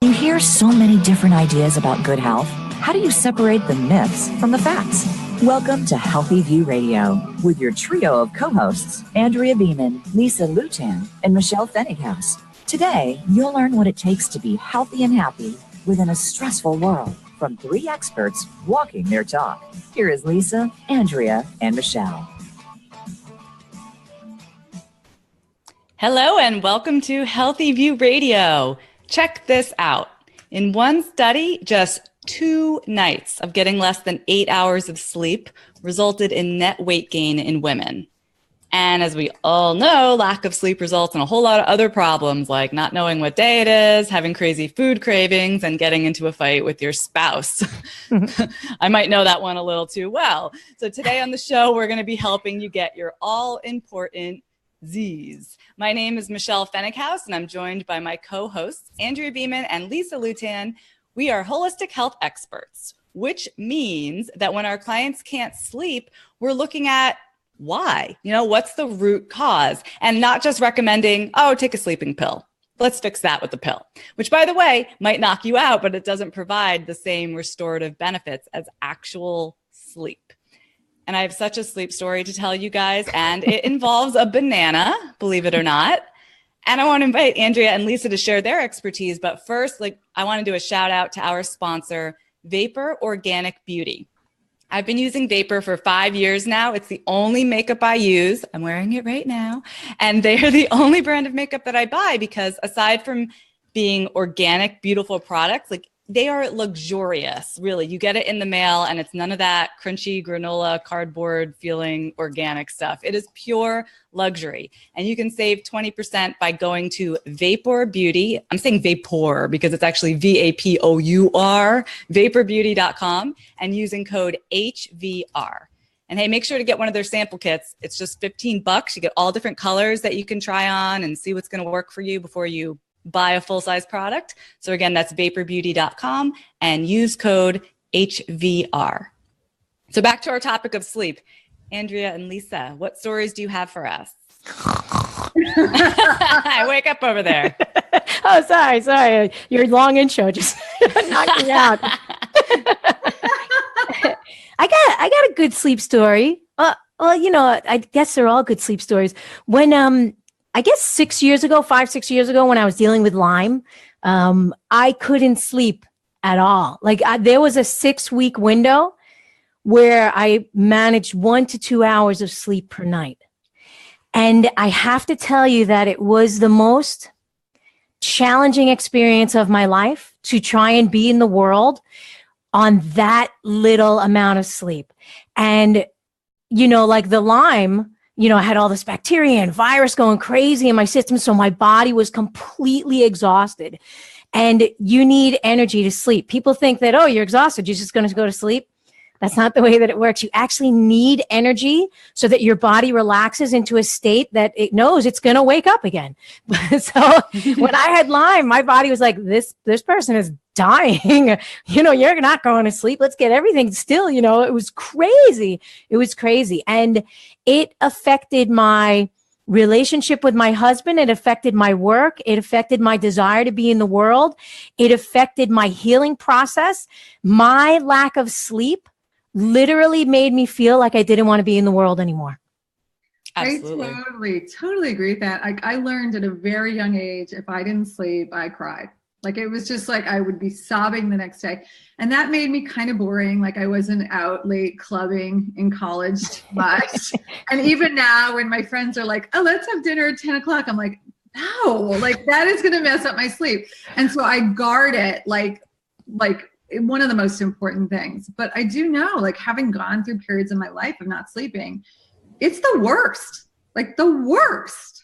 You hear so many different ideas about good health. How do you separate the myths from the facts? Welcome to Healthy View Radio with your trio of co-hosts, Andrea Beaman, Lewtan, and Michelle Pfennighaus. Today, you'll learn what it takes to be healthy and happy within a stressful world from three experts walking their talk. Here is Lisa, Andrea, and Michelle. Hello and welcome to Healthy View Radio. Check this out. In one study, just 2 nights of getting less than 8 hours of sleep resulted in net weight gain in women. And as we all know, lack of sleep results in a whole lot of other problems like not knowing what day it is, having crazy food cravings, and getting into a fight with your spouse. I might know that one a little too well. So today on the show, we're going to be helping you get your all-important Z's. My name is Michelle Pfennighaus, and I'm joined by my co-hosts, Andrea Beaman and Lisa Lewtan. We are holistic health experts, which means that when our clients can't sleep, we're looking at why, what's the root cause, and not just recommending, take a sleeping pill. Let's fix that with the pill, which, by the way, might knock you out, but it doesn't provide the same restorative benefits as actual sleep. And I have such a sleep story to tell you guys, and it involves a banana, believe it or not. And I want to invite Andrea and Lisa to share their expertise. But first, I want to do a shout out to our sponsor, Vapour Organic Beauty. I've been using Vapour for 5 years now. It's the only makeup I use. I'm wearing it right now. And they're the only brand of makeup that I buy because aside from being organic, beautiful products, they are luxurious, really. You get it in the mail and it's none of that crunchy granola, cardboard feeling organic stuff. It is pure luxury. And you can save 20% by going to Vapour Beauty. I'm saying Vapour because it's actually VAPOUR, vapourbeauty.com, and using code HVR. And hey, make sure to get one of their sample kits. It's just $15. You get all different colors that you can try on and see what's going to work for you before you buy a full-size product. So again, that's vapourbeauty.com and use code HVR. So back to our topic of sleep. Andrea and Lisa, what stories do you have for us? I wake up over there. Oh, sorry. Your long intro just knocked me out. I got a good sleep story. I guess they're all good sleep stories. When I guess 6 years ago, 5-6 years ago, when I was dealing with Lyme, I couldn't sleep at all. There was a 6-week window where I managed 1 to 2 hours of sleep per night. And I have to tell you that it was the most challenging experience of my life to try and be in the world on that little amount of sleep. And, the Lyme, I had all this bacteria and virus going crazy in my system. So my body was completely exhausted. And you need energy to sleep. People think that, you're exhausted, you're just going to go to sleep. That's not the way that it works. You actually need energy so that your body relaxes into a state that it knows it's going to wake up again. So when I had Lyme, my body was like, this person is dying. You're not going to sleep. Let's get everything still. It was crazy. And it affected my relationship with my husband. It affected my work. It affected my desire to be in the world. It affected my healing process. My lack of sleep literally made me feel like I didn't want to be in the world anymore. Absolutely. I totally agree with that. I learned at a very young age, if I didn't sleep, I cried. It was just I would be sobbing the next day. And that made me kind of boring. I wasn't out late clubbing in college much. And even now when my friends are like, let's have dinner at 10 o'clock. I'm like, no, that is going to mess up my sleep. And so I guard it like one of the most important things. But I do know, having gone through periods in my life of not sleeping, it's the worst, the worst.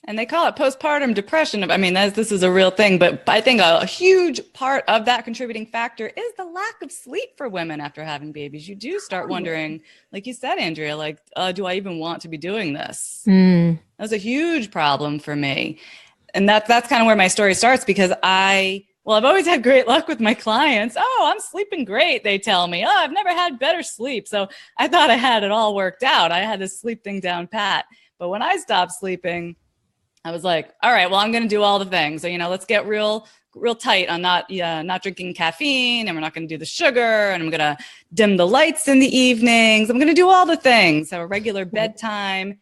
And they call it postpartum depression. This is a real thing, but I think a huge part of that contributing factor is the lack of sleep for women after having babies. You do start wondering, like you said, Andrea, do I even want to be doing this? That was a huge problem for me. And that's kind of where my story starts because I've always had great luck with my clients. I'm sleeping great, they tell me. I've never had better sleep. So I thought I had it all worked out. I had this sleep thing down pat. But when I stopped sleeping, I was like, all right, I'm going to do all the things. So, let's get real real tight on not drinking caffeine, and we're not going to do the sugar, and I'm going to dim the lights in the evenings. I'm going to do all the things. Have a regular bedtime.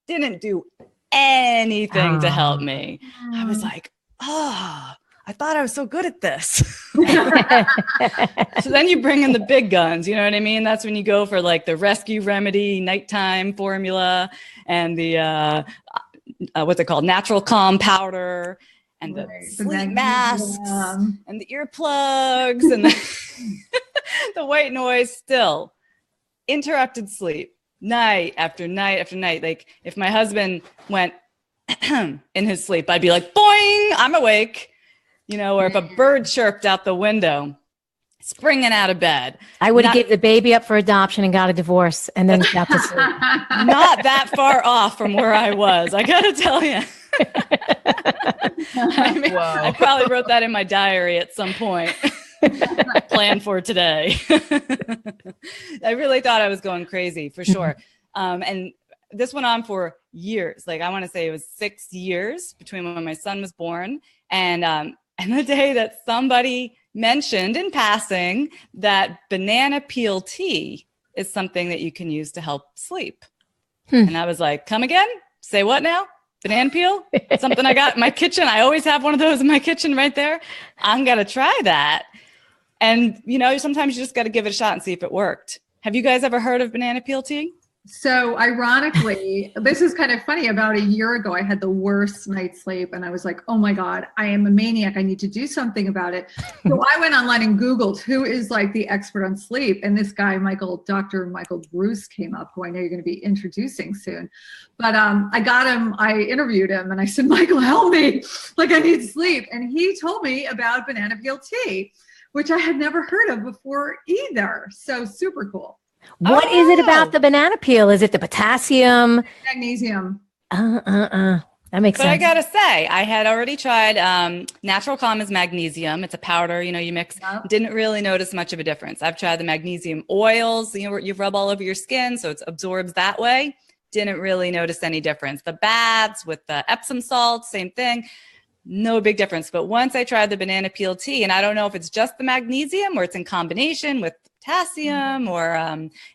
Didn't do anything to help me. I was like, I thought I was so good at this. So then you bring in the big guns, you know what I mean? That's when you go for like the Rescue Remedy nighttime formula and the, what's it called? Natural Calm powder and the sleep masks and the earplugs and the white noise. Still interrupted sleep night after night after night. Like if my husband went in his sleep, I'd be like, boing, I'm awake. You know, or if a bird chirped out the window, springing out of bed. I would have given the baby up for adoption and got a divorce and then got to sleep. Not that far off from where I was, I got to tell you. I probably wrote that in my diary at some point. Plan for today. I really thought I was going crazy for sure. And this went on for years. Like I want to say it was 6 years between when my son was born and the day that somebody mentioned in passing that banana peel tea is something that you can use to help sleep. And I was like, come again? Say what now? Banana peel? Something I got in my kitchen. I always have one of those in my kitchen right there. I'm going to try that. And, you know, sometimes you just got to give it a shot and see if it worked. Have you guys ever heard of banana peel tea? So ironically, this is kind of funny. About a year ago, I had the worst night's sleep and I was like, oh my God, I am a maniac. I need to do something about it. So I went online and Googled who is like the expert on sleep. And this guy, Dr. Michael Breus came up, who I know you're going to be introducing soon. But I got him, I interviewed him and I said, Michael, help me. Like I need sleep. And he told me about banana peel tea, which I had never heard of before either. So super cool. What is it about the banana peel? Is it the potassium? Magnesium. That makes sense. But I got to say, I had already tried Natural Calm is magnesium. It's a powder, you know, you mix. Yep. Didn't really notice much of a difference. I've tried the magnesium oils, you know, you rub all over your skin, so it absorbs that way. Didn't really notice any difference. The baths with the Epsom salt, same thing. No big difference. But once I tried the banana peel tea, and I don't know if it's just the magnesium or it's in combination with potassium or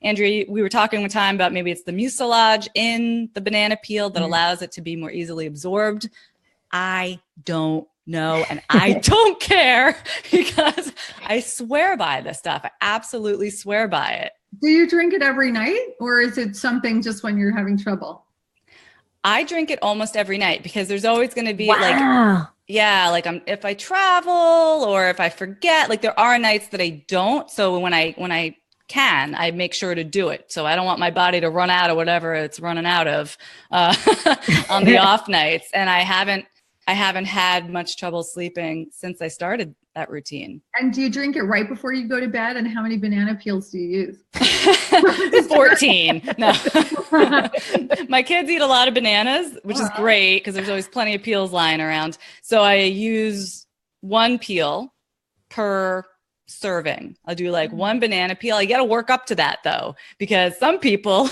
Andrea, we were talking one time about maybe it's the mucilage in the banana peel that allows it to be more easily absorbed. I don't know. And I don't care because I swear by this stuff. I absolutely swear by it. Do you drink it every night or is it something just when you're having trouble? I drink it almost every night because there's always going to be if I travel or if I forget, like there are nights that I don't. So when I can, I make sure to do it. So I don't want my body to run out of whatever it's running out of on the off nights. And I haven't had much trouble sleeping since I started that routine. And do you drink it right before you go to bed? And how many banana peels do you use? 14. No. My kids eat a lot of bananas, which is great because there's always plenty of peels lying around. So I use one peel per serving. I'll do like one banana peel. You got to work up to that though, because some people,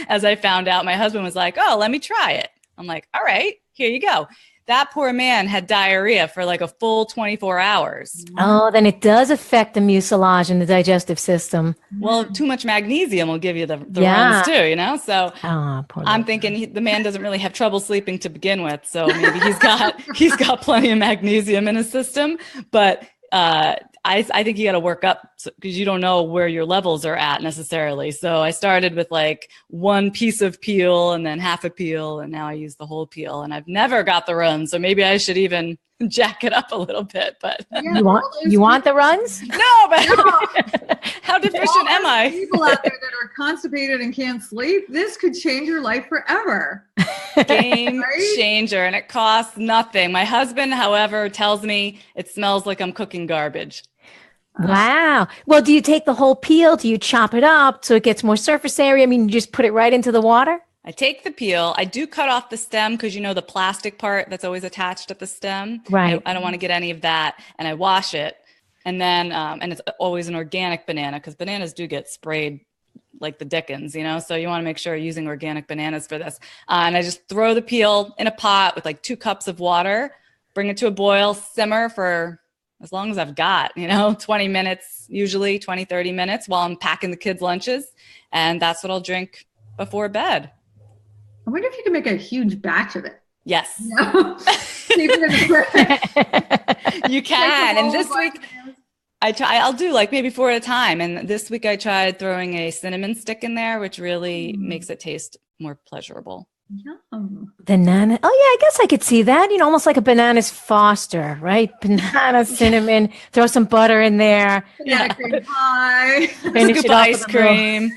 as I found out, my husband was like, oh, let me try it. I'm like, all right, here you go. That poor man had diarrhea for like a full 24 hours. Oh, then it does affect the mucilage in the digestive system. Well, too much magnesium will give you the runs too, you know? So I'm thinking the man doesn't really have trouble sleeping to begin with. So maybe he's got plenty of magnesium in his system, but I think you got to work up because you don't know where your levels are at necessarily. So I started with like one piece of peel and then half a peel. And now I use the whole peel and I've never got the runs. So maybe I should even jack it up a little bit, but you want the runs? No, but how deficient am I? People out there that are constipated and can't sleep, this could change your life forever. Game changer, and it costs nothing. My husband, however, tells me it smells like I'm cooking garbage. Wow. Well, do you take the whole peel? Do you chop it up so it gets more surface area? I mean, you just put it right into the water? I take the peel. I do cut off the stem because, you know, the plastic part that's always attached at the stem. Right. I don't want to get any of that. And I wash it. And then, and it's always an organic banana because bananas do get sprayed like the Dickens, you know? So you want to make sure you're using organic bananas for this. And I just throw the peel in a pot with like 2 cups of water, bring it to a boil, simmer for as long as I've got, 20 minutes, usually 20, 30 minutes while I'm packing the kids' lunches. And that's what I'll drink before bed. I wonder if you can make a huge batch of it. Yes. No. You can. And this week I'll do like maybe 4 at a time. And this week I tried throwing a cinnamon stick in there, which really makes it taste more pleasurable. Yum. Banana. Oh yeah, I guess I could see that. Almost like a bananas Foster, right? Banana, cinnamon, throw some butter in there. Banana cream pie. Scoop ice cream.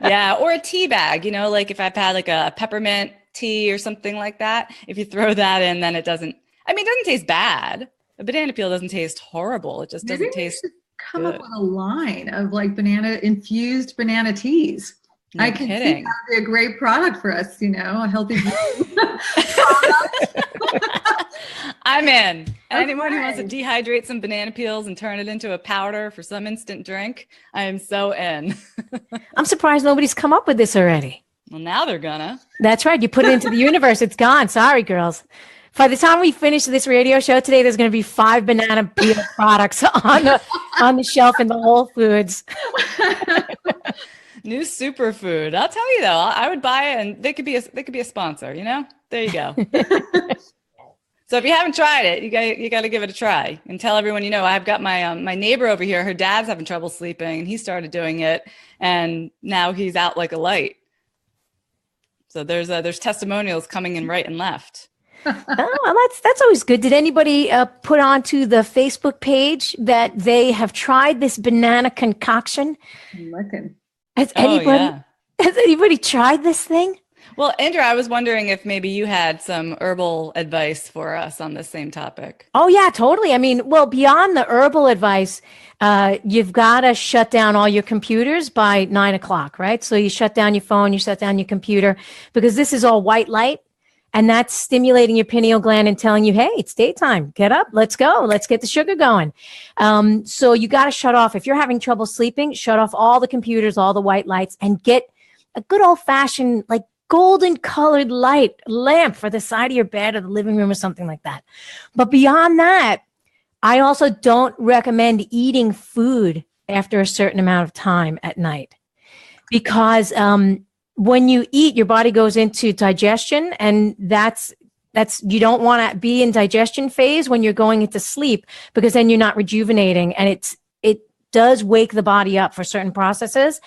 Yeah, or a tea bag, like if I've had like a peppermint tea or something like that, if you throw that in, then it doesn't taste bad. A banana peel doesn't taste horrible. It just doesn't taste come up with a line of like infused banana teas. No I can kidding. see that would be a great product for us, a healthy product. I'm in. Anyone who wants to dehydrate some banana peels and turn it into a powder for some instant drink, I am so in. I'm surprised nobody's come up with this already. Well, now they're gonna. That's right. You put it into the universe. It's gone. Sorry, girls. By the time we finish this radio show today, there's going to be 5 banana peel products on the shelf in the Whole Foods. New superfood. I'll tell you though, I would buy it, and they could be a sponsor. There you go. So if you haven't tried it, you got to give it a try and tell everyone. I've got my my neighbor over here. Her dad's having trouble sleeping, and he started doing it, and now he's out like a light. So there's testimonials coming in right and left. Oh, well, that's always good. Did anybody put onto the Facebook page that they have tried this banana concoction? I'm looking. Has anybody tried this thing? Well, Andrea, I was wondering if maybe you had some herbal advice for us on the same topic. Oh, yeah, totally. Beyond the herbal advice, you've got to shut down all your computers by 9:00, right? So you shut down your phone, you shut down your computer, because this is all white light. And that's stimulating your pineal gland and telling you, hey, it's daytime. Get up. Let's go. Let's get the sugar going. So you got to shut off. If you're having trouble sleeping, shut off all the computers, all the white lights, and get a good old fashioned, like golden colored lamp for the side of your bed or the living room or something like that. But beyond that, I also don't recommend eating food after a certain amount of time at night, because when you eat, your body goes into digestion, and that's you don't want to be in digestion phase when you're going into sleep, because then you're not rejuvenating, and it does wake the body up for certain processes.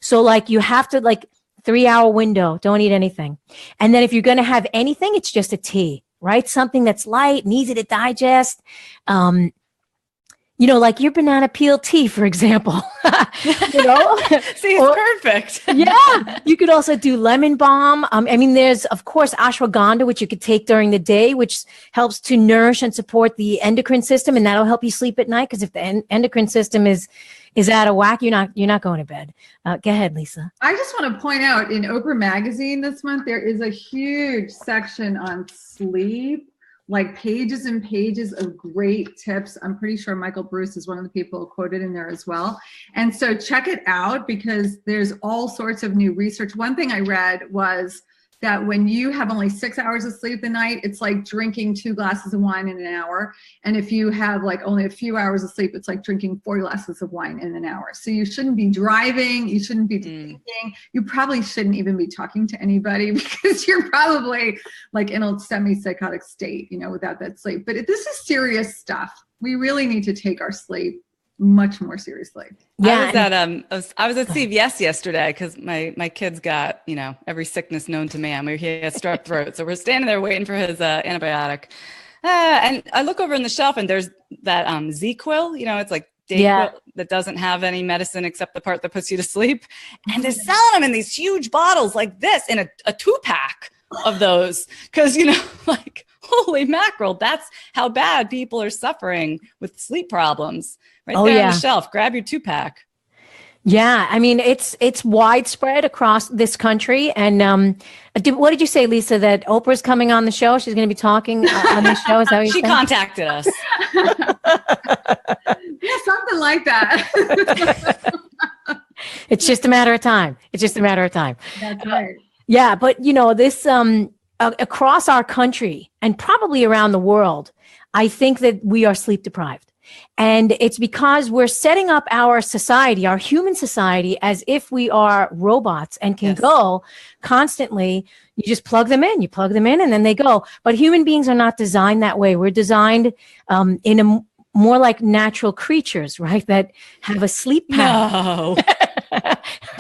So like you have to 3-hour window, don't eat anything. And then if you're going to have anything, it's just a tea, right? Something that's light and easy to digest. Like your banana peel tea, for example. See, it's perfect. Yeah. You could also do lemon balm. There's, of course, ashwagandha, which you could take during the day, which helps to nourish and support the endocrine system, and that'll help you sleep at night. Because if the endocrine system is out of whack, you're not going to bed. Go ahead, Lisa. I just want to point out, in Oprah magazine this month, there is a huge section on sleep. Like pages and pages of great tips. I'm pretty sure Michael Breus is one of the people quoted in there as well. And so check it out, because there's all sorts of new research. One thing I read was that when you have only 6 hours of sleep a night, it's like drinking 2 glasses of wine in an hour. And if you have only a few hours of sleep, it's like drinking 4 glasses of wine in an hour. So you shouldn't be driving. You shouldn't be thinking. You probably shouldn't even be talking to anybody, because you're probably in a semi-psychotic state, without that sleep. But this is serious stuff. We really need to take our sleep much more seriously. Yeah, I was at CVS yesterday because my kids got every sickness known to man. He had strep throat, so we're standing there waiting for his antibiotic. And I look over on the shelf, and there's that Z-Quil. It's like Dayquil that doesn't have any medicine except the part that puts you to sleep. And they're selling them in these huge bottles like this, in a 2-pack of those, because holy mackerel, that's how bad people are suffering with sleep problems. Right there on the shelf. Grab your 2-pack. Yeah, it's widespread across this country. And what did you say, Lisa? That Oprah's coming on the show? She's going to be talking on the show? Is that what you She said? contacted us. Yeah, something like that. It's just a matter of time. That's right. Yeah, but this across our country and probably around the world, I think that we are sleep deprived. And it's because we're setting up our society, our human society, as if we are robots and can go constantly. You just plug them in, and then they go. But human beings are not designed that way. We're designed in a more like natural creatures, right? That have a sleep pattern. No.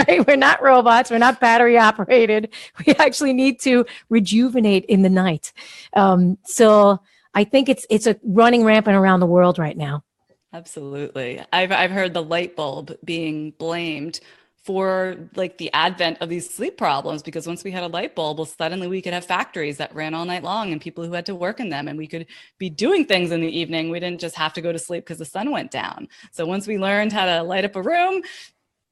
Right? We're not robots. We're not battery operated. We actually need to rejuvenate in the night. So I think it's a running rampant around the world right now. Absolutely. I've heard the light bulb being blamed for like the advent of these sleep problems, because once we had a light bulb, well, suddenly we could have factories that ran all night long and people who had to work in them, and we could be doing things in the evening. We didn't just have to go to sleep because the sun went down. So once we learned how to light up a room,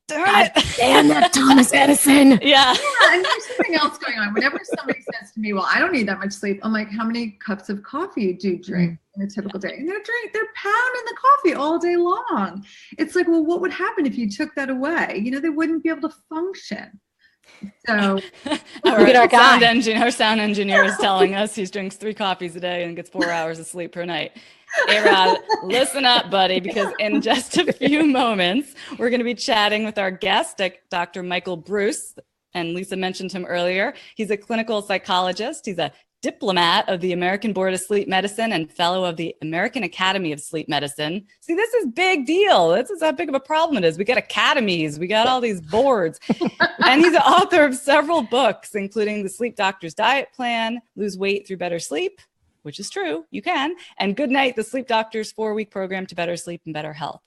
God damn that Thomas Edison. Yeah. And there's something else going on. Whenever somebody says to me, well, I don't need that much sleep, I'm like, how many cups of coffee do you drink in a typical day? And they're pounding the coffee all day long. It's like, well, what would happen if you took that away? They wouldn't be able to function. So look at our guy. Our sound engineer is telling us he drinks 3 coffees a day and gets 4 hours of sleep per night. A-Rod, listen up, buddy, because in just a few moments, we're going to be chatting with our guest, Dr. Michael Breus. And Lisa mentioned him earlier. He's a clinical psychologist. He's a diplomat of the American Board of Sleep Medicine and fellow of the American Academy of Sleep Medicine. See, this is big deal. This is how big of a problem it is. We got academies. We got all these boards. And he's the author of several books, including The Sleep Doctor's Diet Plan, Lose Weight Through Better Sleep, which is true, you can, and Good Night, the Sleep Doctor's 4-week program to better sleep and better health.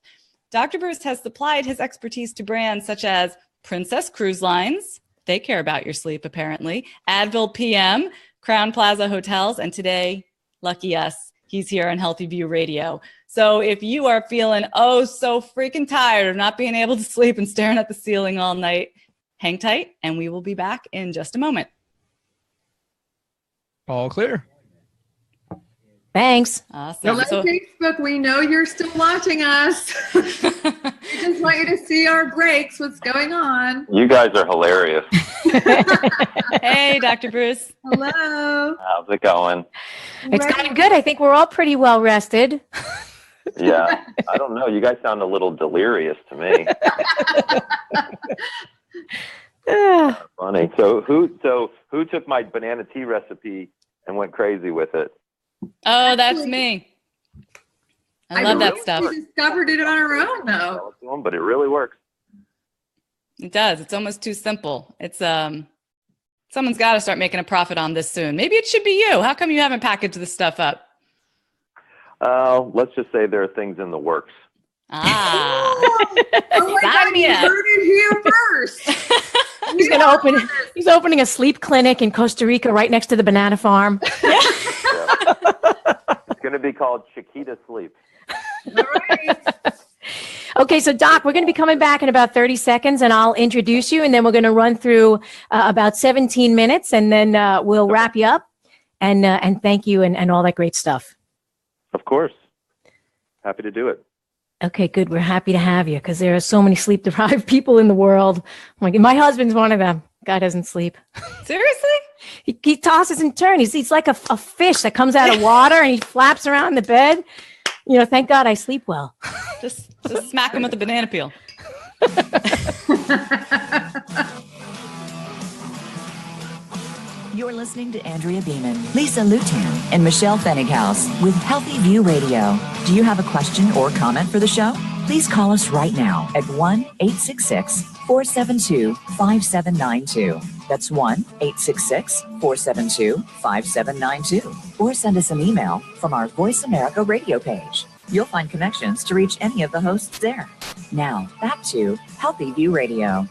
Dr. Breus has supplied his expertise to brands such as Princess Cruise Lines, they care about your sleep apparently, Advil PM, Crown Plaza Hotels, and today, lucky us, he's here on Healthy View Radio. So if you are feeling so freaking tired of not being able to sleep and staring at the ceiling all night, hang tight and we will be back in just a moment. All clear. Thanks. Awesome. Hello, Facebook. We know you're still watching us. We just want you to see our breaks. What's going on? You guys are hilarious. Hey, Dr. Breus. Hello. How's it going? It's kind of good. I think we're all pretty well rested. Yeah. I don't know. You guys sound a little delirious to me. Funny. So who took my banana tea recipe and went crazy with it? Oh, that's me. I love that stuff. We discovered it on our own, though. But it really works. It does. It's almost too simple. It's someone's got to start making a profit on this soon. Maybe it should be you. How come you haven't packaged this stuff up? Let's just say there are things in the works. Oh my God, you heard it here first. He's opening a sleep clinic in Costa Rica right next to the banana farm. Yeah. It's going to be called Chiquita Sleep. All right. Okay, so Doc, we're going to be coming back in about 30 seconds, and I'll introduce you, and then we're going to run through about 17 minutes, and then we'll wrap you up and thank you and all that great stuff. Of course. Happy to do it. Okay, good. We're happy to have you because there are so many sleep-deprived people in the world. My husband's one of them. Guy doesn't sleep. Seriously? He tosses and turns. He's like a fish that comes out of water and he flaps around in the bed. Thank God I sleep well. Just smack him with a banana peel. You're listening to Andrea Beaman, Lisa Lewtan, and Michelle Pfennighaus with Healthy View Radio. Do you have a question or comment for the show? Please call us right now at 1-866-472-5792. That's 1-866-472-5792. Or send us an email from our Voice America radio page. You'll find connections to reach any of the hosts there. Now, back to Healthy View Radio.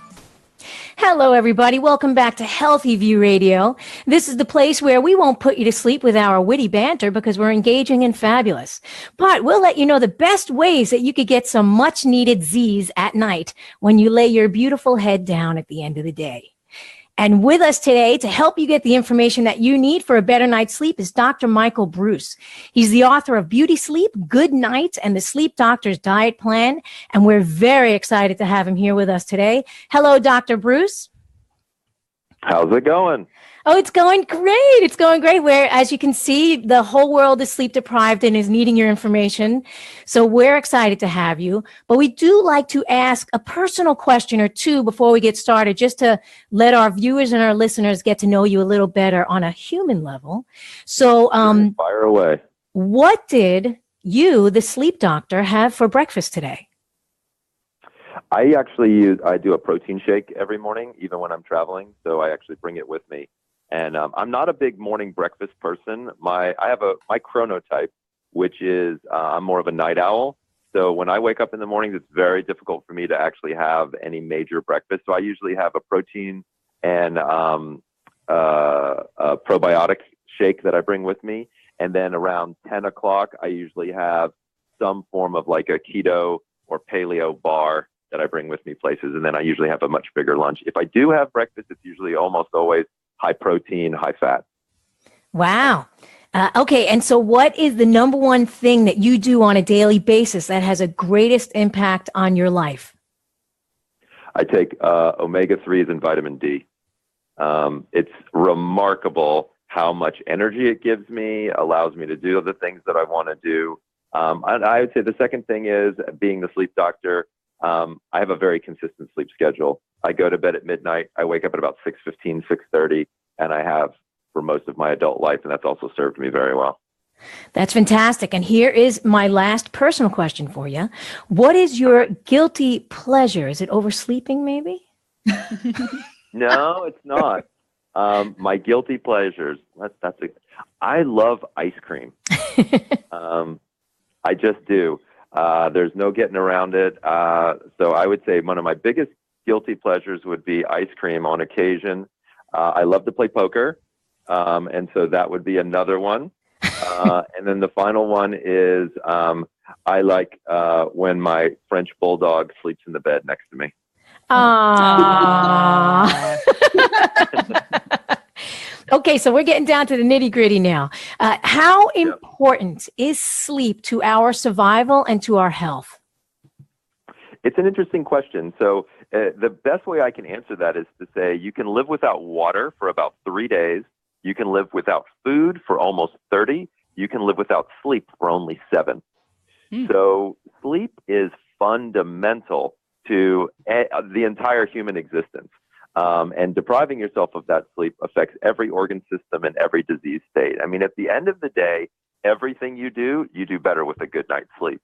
Hello, everybody. Welcome back to Healthy View Radio. This is the place where we won't put you to sleep with our witty banter because we're engaging and fabulous. But we'll let you know the best ways that you could get some much needed Z's at night when you lay your beautiful head down at the end of the day. And with us today to help you get the information that you need for a better night's sleep is Dr. Michael Breus. He's the author of Beauty Sleep, Good Night, and the Sleep Doctor's Diet Plan. And we're very excited to have him here with us today. Hello, Dr. Breus. How's it going? Oh, it's going great. It's going great. Where, as you can see, the whole world is sleep deprived and is needing your information. So we're excited to have you. But we do like to ask a personal question or two before we get started, just to let our viewers and our listeners get to know you a little better on a human level. So, Fire away. what did you, the sleep doctor, have for breakfast today? I do a protein shake every morning, even when I'm traveling. So I actually bring it with me. And I'm not a big morning breakfast person. I have my chronotype, which is I'm more of a night owl. So when I wake up in the mornings, it's very difficult for me to actually have any major breakfast. So I usually have a protein and a probiotic shake that I bring with me. And then around 10 o'clock, I usually have some form of like a keto or paleo bar that I bring with me places. And then I usually have a much bigger lunch. If I do have breakfast, it's usually almost always high protein, high fat. Wow. Okay. And so what is the number one thing that you do on a daily basis that has a greatest impact on your life? I take omega-3s and vitamin D. It's remarkable how much energy it gives me, allows me to do the things that I want to do. And I would say the second thing is, being the sleep doctor, I have a very consistent sleep schedule. I go to bed at midnight. I wake up at about 6:15, 6:30, and I have for most of my adult life, and that's also served me very well. That's fantastic. And here is my last personal question for you. What is your guilty pleasure? Is it oversleeping, maybe? No, it's not. My guilty pleasures. I love ice cream. I just do. There's no getting around it. So I would say one of my biggest guilty pleasures would be ice cream on occasion. I love to play poker. And so that would be another one. And then the final one is I like when my French bulldog sleeps in the bed next to me. Aww. Okay, so we're getting down to the nitty gritty now. How important is sleep to our survival and to our health? It's an interesting question. So the best way I can answer that is to say you can live without water for about 3 days. You can live without food for almost 30. You can live without sleep for only 7. So sleep is fundamental to the entire human existence. And depriving yourself of that sleep affects every organ system and every disease state. I mean, at the end of the day, everything you do better with a good night's sleep.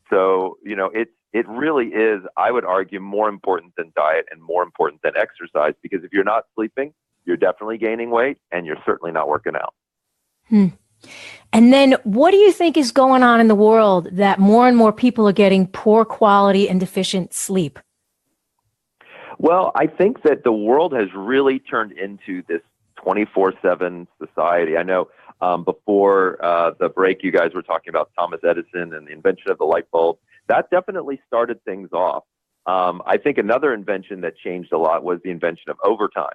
So, it really is, I would argue, more important than diet and more important than exercise, because if you're not sleeping, you're definitely gaining weight and you're certainly not working out. And then what do you think is going on in the world that more and more people are getting poor quality and deficient sleep? Well, I think that the world has really turned into this 24/7 society. I know before the break, you guys were talking about Thomas Edison and the invention of the light bulb. That definitely started things off. I think another invention that changed a lot was the invention of overtime,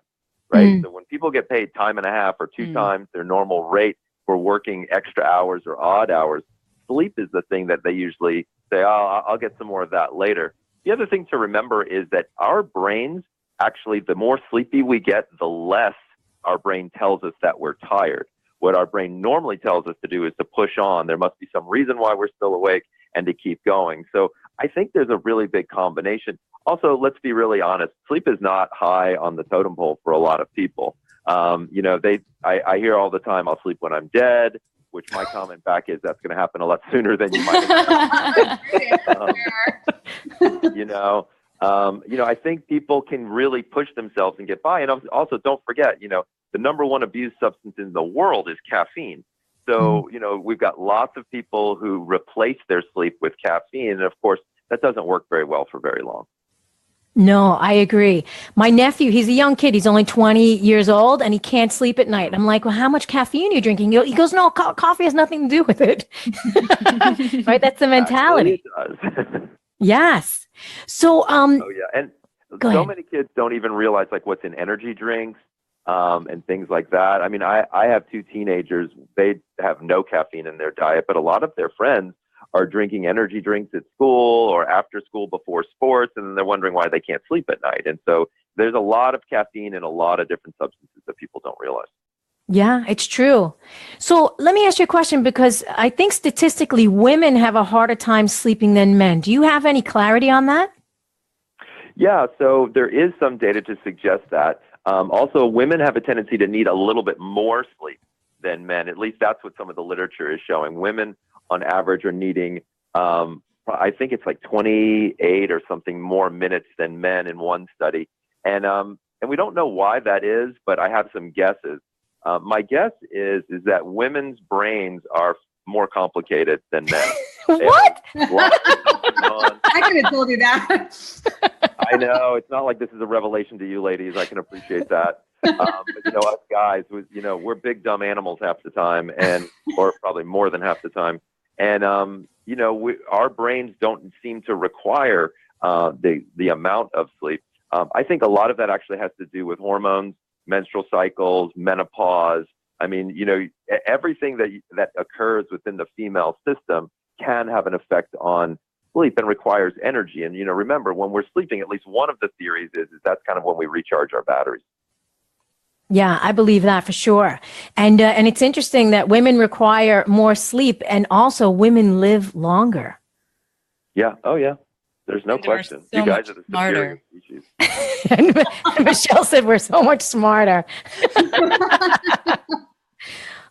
right? So when people get paid time and a half or 2 times their normal rate for working extra hours or odd hours, sleep is the thing that they usually say, oh, I'll get some more of that later. The other thing to remember is that our brains, actually, the more sleepy we get, the less our brain tells us that we're tired. What our brain normally tells us to do is to push on. There must be some reason why we're still awake and to keep going. So I think there's a really big combination. Also, let's be really honest. Sleep is not high on the totem pole for a lot of people. I hear all the time, I'll sleep when I'm dead, which my comment back is that's going to happen a lot sooner than you might I think people can really push themselves and get by. And also, don't forget, the number one abused substance in the world is caffeine. So, we've got lots of people who replace their sleep with caffeine. And of course, that doesn't work very well for very long. No, I agree. My nephew, he's a young kid. He's only 20 years old and he can't sleep at night. I'm like, well, how much caffeine are you drinking? He goes, no, coffee has nothing to do with it. Right? That's the mentality. Actually, it does. Yes. So, and so many kids don't even realize like what's in energy drinks and things like that. I mean, I have 2 teenagers. They have no caffeine in their diet, but a lot of their friends are drinking energy drinks at school or after school before sports, and they're wondering why they can't sleep at night. And so there's a lot of caffeine in a lot of different substances that people don't realize. Yeah, it's true. So let me ask you a question, because I think statistically women have a harder time sleeping than men. Do you have any clarity on that? Yeah, so there is some data to suggest that. Also, women have a tendency to need a little bit more sleep than men. At least that's what some of the literature is showing. Women, on average, are needing, I think it's like 28 or something more minutes than men in one study. And we don't know why that is, but I have some guesses. My guess is that women's brains are more complicated than men. What? I could have told you that. I know. It's not like this is a revelation to you ladies. I can appreciate that. But, us guys, we're big, dumb animals half the time, or probably more than half the time. And, our brains don't seem to require the amount of sleep. I think a lot of that actually has to do with hormones, menstrual cycles, menopause. I mean, everything that occurs within the female system can have an effect on sleep and requires energy. And, remember, when we're sleeping, at least one of the theories is that's kind of when we recharge our batteries. Yeah, I believe that for sure. And it's interesting that women require more sleep, and also women live longer. Yeah. Oh, yeah. There's no question. So you guys are the smarter superior species. And Michelle said we're so much smarter.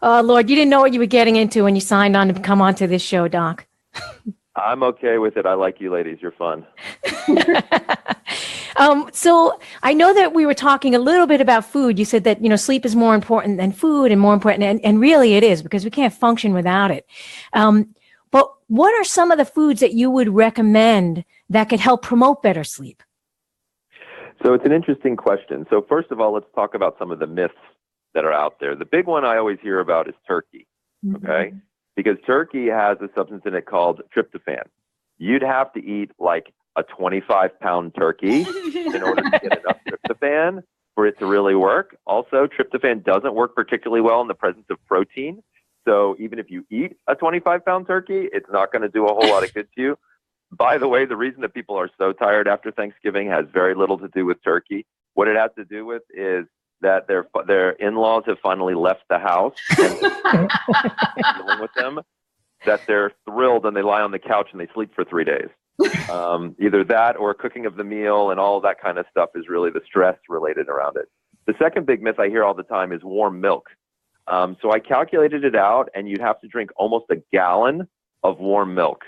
Oh, Lord, you didn't know what you were getting into when you signed on to come onto this show, Doc. I'm okay with it. I like you ladies. You're fun. So I know that we were talking a little bit about food. You said that, sleep is more important than food, and more important. And really it is, because we can't function without it. But what are some of the foods that you would recommend that could help promote better sleep? So it's an interesting question. So first of all, let's talk about some of the myths that are out there. The big one I always hear about is turkey. Okay. Because turkey has a substance in it called tryptophan. You'd have to eat like a 25-pound turkey in order to get enough tryptophan for it to really work. Also, tryptophan doesn't work particularly well in the presence of protein. So even if you eat a 25-pound turkey, it's not going to do a whole lot of good to you. By the way, the reason that people are so tired after Thanksgiving has very little to do with turkey. What it has to do with is that their in-laws have finally left the house and dealing with them, that they're thrilled and they lie on the couch and they sleep for 3 days. Either that or cooking of the meal and all of that kind of stuff is really the stress related around it. The second big myth I hear all the time is warm milk. So I calculated it out, and you'd have to drink almost a gallon of warm milk.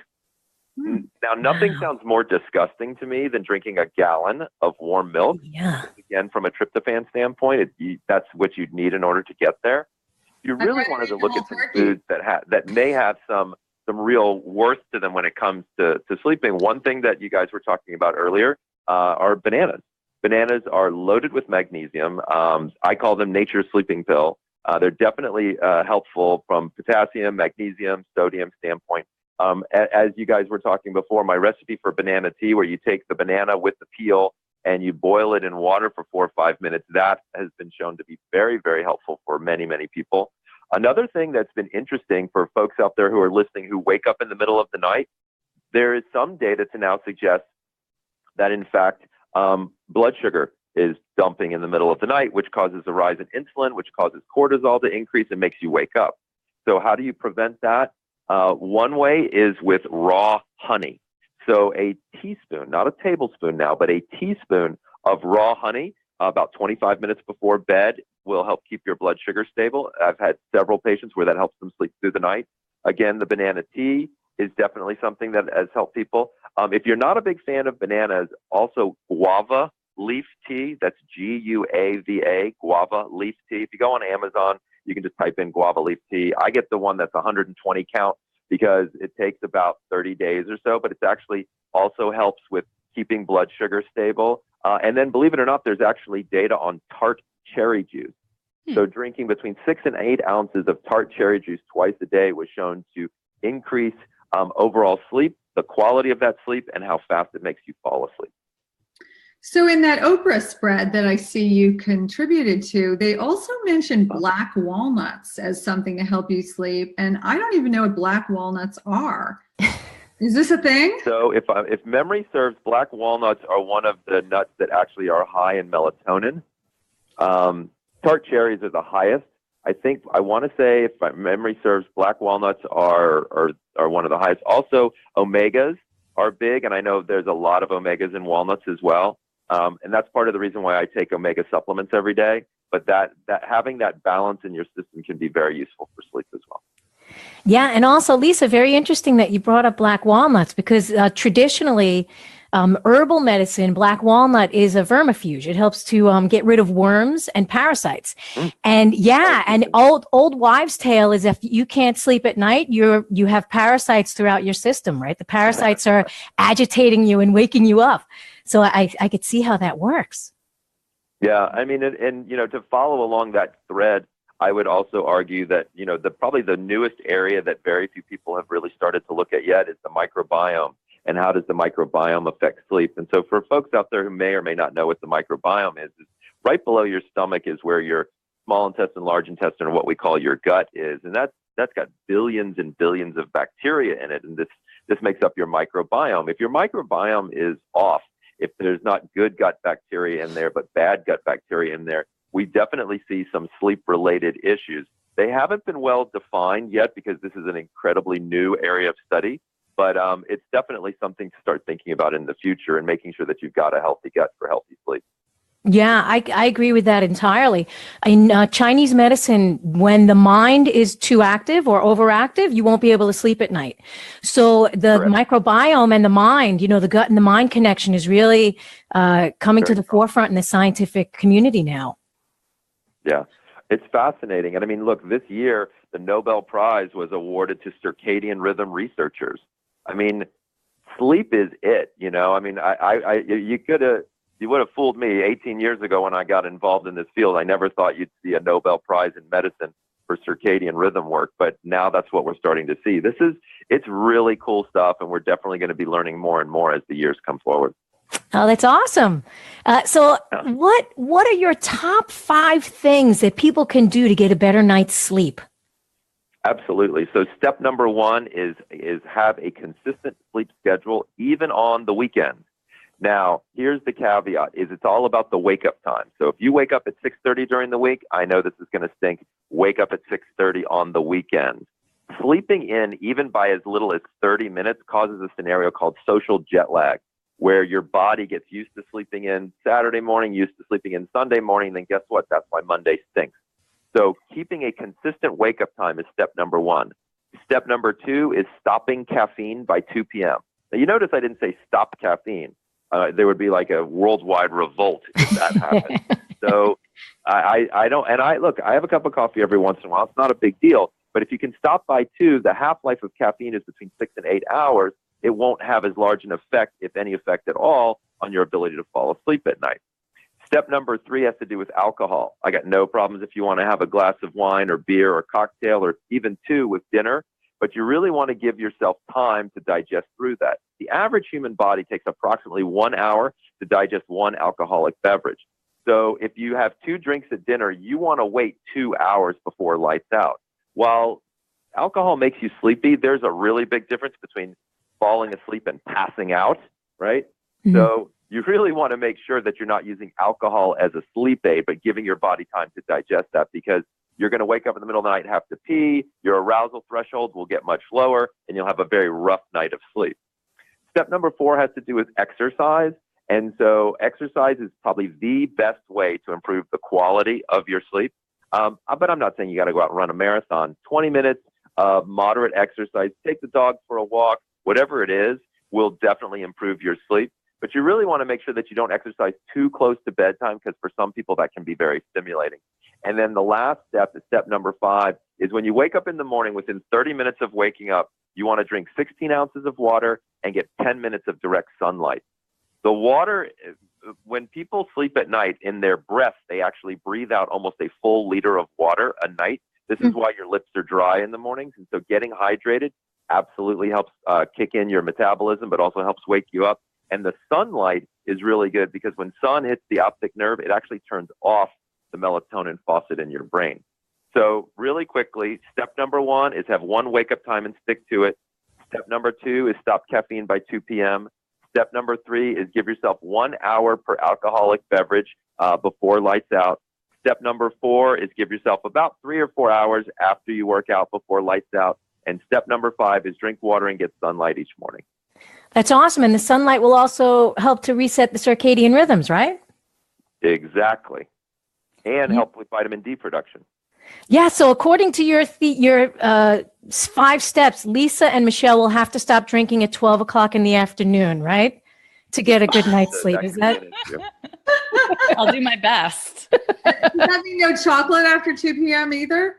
Now, nothing sounds more disgusting to me than drinking a gallon of warm milk. Yeah. Again, from a tryptophan standpoint, that's what you'd need in order to get there. You really wanted to look at some foods that may have some real worth to them when it comes to sleeping. One thing that you guys were talking about earlier are bananas. Bananas are loaded with magnesium. I call them nature's sleeping pill. They're definitely helpful from potassium, magnesium, sodium standpoint. As you guys were talking before, my recipe for banana tea, where you take the banana with the peel and you boil it in water for 4 or 5 minutes, that has been shown to be very, very helpful for many, many people. Another thing that's been interesting for folks out there who are listening who wake up in the middle of the night, there is some data to now suggest that, in fact, blood sugar is dumping in the middle of the night, which causes a rise in insulin, which causes cortisol to increase and makes you wake up. So how do you prevent that? One way is with raw honey. So a teaspoon, not a tablespoon now, but a teaspoon of raw honey about 25 minutes before bed will help keep your blood sugar stable. I've had several patients where that helps them sleep through the night. Again, the banana tea is definitely something that has helped people. If you're not a big fan of bananas, also guava leaf tea, that's Guava, guava leaf tea. If you go on Amazon, you can just type in guava leaf tea. I get the one that's 120 count because it takes about 30 days or so, but it actually also helps with keeping blood sugar stable. And then, believe it or not, there's actually data on tart cherry juice. So drinking between 6 and 8 ounces of tart cherry juice twice a day was shown to increase overall sleep, the quality of that sleep, and how fast it makes you fall asleep. So in that Oprah spread that I see you contributed to, they also mentioned black walnuts as something to help you sleep. And I don't even know what black walnuts are. Is this a thing? So if memory serves, black walnuts are one of the nuts that actually are high in melatonin. Tart cherries are the highest. I want to say, if my memory serves, black walnuts are one of the highest. Also, omegas are big, and I know there's a lot of omegas in walnuts as well. And that's part of the reason why I take omega supplements every day. But that having that balance in your system can be very useful for sleep as well. Yeah, and also, Lisa, very interesting that you brought up black walnuts because traditionally, herbal medicine, black walnut is a vermifuge. It helps to get rid of worms and parasites. And and old wives' tale is if you can't sleep at night, you have parasites throughout your system, right? The parasites are agitating you and waking you up. So I could see how that works. Yeah, I mean, and to follow along that thread, I would also argue that, probably the newest area that very few people have really started to look at yet is the microbiome. And how does the microbiome affect sleep? And so for folks out there who may or may not know what the microbiome is right below your stomach is where your small intestine, large intestine, or what we call your gut is. And that's got billions and billions of bacteria in it. And this makes up your microbiome. If your microbiome is off, if there's not good gut bacteria in there, but bad gut bacteria in there, we definitely see some sleep-related issues. They haven't been well defined yet because this is an incredibly new area of study, but it's definitely something to start thinking about in the future and making sure that you've got a healthy gut for healthy sleep. Yeah, I agree with that entirely. In Chinese medicine, when the mind is too active or overactive, you won't be able to sleep at night. So the microbiome and the mind, the gut and the mind connection is really coming to the forefront in the scientific community now. Yeah, it's fascinating. And I mean, look, this year, the Nobel Prize was awarded to circadian rhythm researchers. I mean, sleep is it, I mean, you would have fooled me 18 years ago when I got involved in this field. I never thought you'd see a Nobel Prize in medicine for circadian rhythm work, but now that's what we're starting to see. It's really cool stuff, and we're definitely going to be learning more and more as the years come forward. Oh, that's awesome. So what are your top 5 things that people can do to get a better night's sleep? Absolutely. So step number 1 is have a consistent sleep schedule, even on the weekends. Now, here's the caveat, is it's all about the wake-up time. So if you wake up at 6:30 during the week, I know this is going to stink. Wake up at 6:30 on the weekend. Sleeping in, even by as little as 30 minutes, causes a scenario called social jet lag, where your body gets used to sleeping in Saturday morning, used to sleeping in Sunday morning, then guess what? That's why Monday stinks. So keeping a consistent wake-up time is step number 1. Step number 2 is stopping caffeine by 2 p.m. Now, you notice I didn't say stop caffeine. There would be like a worldwide revolt if that happened. So I don't, and I have a cup of coffee every once in a while. It's not a big deal, but if you can stop by 2, the half-life of caffeine is between 6 and 8 hours. It won't have as large an effect, if any effect at all, on your ability to fall asleep at night. Step number 3 has to do with alcohol. I got no problems if you want to have a glass of wine or beer or cocktail or even 2 with dinner, but you really want to give yourself time to digest through that. The average human body takes approximately 1 hour to digest 1 alcoholic beverage. So if you have 2 drinks at dinner, you want to wait 2 hours before lights out. While alcohol makes you sleepy, there's a really big difference between falling asleep and passing out, right? Mm-hmm. So you really want to make sure that you're not using alcohol as a sleep aid, but giving your body time to digest that, because you're going to wake up in the middle of the night, have to pee, your arousal threshold will get much lower, and you'll have a very rough night of sleep. Step number 4 has to do with exercise. And so exercise is probably the best way to improve the quality of your sleep. But I'm not saying you got to go out and run a marathon. 20 minutes of moderate exercise, take the dog for a walk, whatever it is, will definitely improve your sleep. But you really want to make sure that you don't exercise too close to bedtime, because for some people that can be very stimulating. And then the last step is step number 5, is when you wake up in the morning, within 30 minutes of waking up, you want to drink 16 ounces of water and get 10 minutes of direct sunlight. The water, when people sleep at night, in their breath, they actually breathe out almost a full liter of water a night. This is why your lips are dry in the mornings. And so getting hydrated absolutely helps kick in your metabolism, but also helps wake you up. And the sunlight is really good, because when sun hits the optic nerve, it actually turns off the melatonin faucet in your brain. So really quickly, step number 1 is have 1 wake-up time and stick to it. Step number 2 is stop caffeine by 2 p.m. Step number 3 is give yourself 1 hour per alcoholic beverage before lights out. Step number 4 is give yourself about 3 or 4 hours after you work out before lights out. And step number 5 is drink water and get sunlight each morning. That's awesome. And the sunlight will also help to reset the circadian rhythms, right? Exactly. And help with vitamin D production. Yeah. So according to your 5 steps, Lisa and Michelle will have to stop drinking at 12 o'clock in the afternoon, right? To get a good night's sleep. Is that? I'll do my best. Does that mean no chocolate after 2 p.m. either?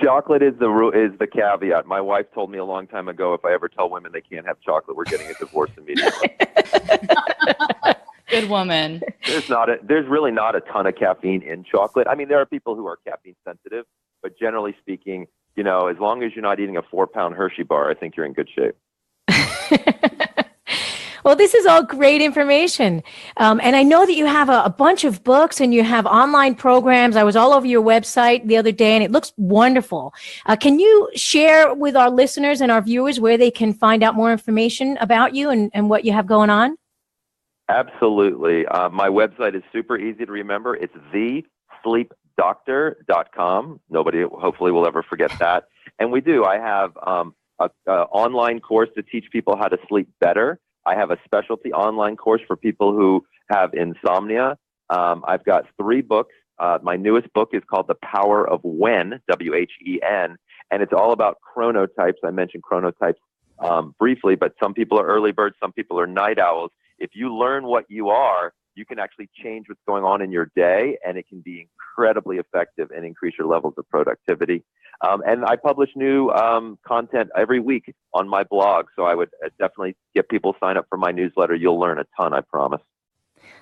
Chocolate is the caveat. My wife told me a long time ago, if I ever tell women they can't have chocolate, we're getting a divorce immediately. Good woman. There's really not a ton of caffeine in chocolate. I mean, there are people who are caffeine sensitive, but generally speaking, as long as you're not eating a 4-pound Hershey bar, I think you're in good shape. Well, this is all great information. And I know that you have a bunch of books and you have online programs. I was all over your website the other day and it looks wonderful. Can you share with our listeners and our viewers where they can find out more information about you and what you have going on? Absolutely. My website is super easy to remember. It's thesleepdoctor.com. Nobody hopefully will ever forget that. And I have an online course to teach people how to sleep better. I have a specialty online course for people who have insomnia. I've got 3 books. My newest book is called The Power of When, W-H-E-N, and it's all about chronotypes. I mentioned chronotypes briefly, but some people are early birds, some people are night owls. If you learn what you are, you can actually change what's going on in your day, and it can be incredibly effective and increase your levels of productivity. And I publish new content every week on my blog, so I would definitely get people sign up for my newsletter. You'll learn a ton, I promise.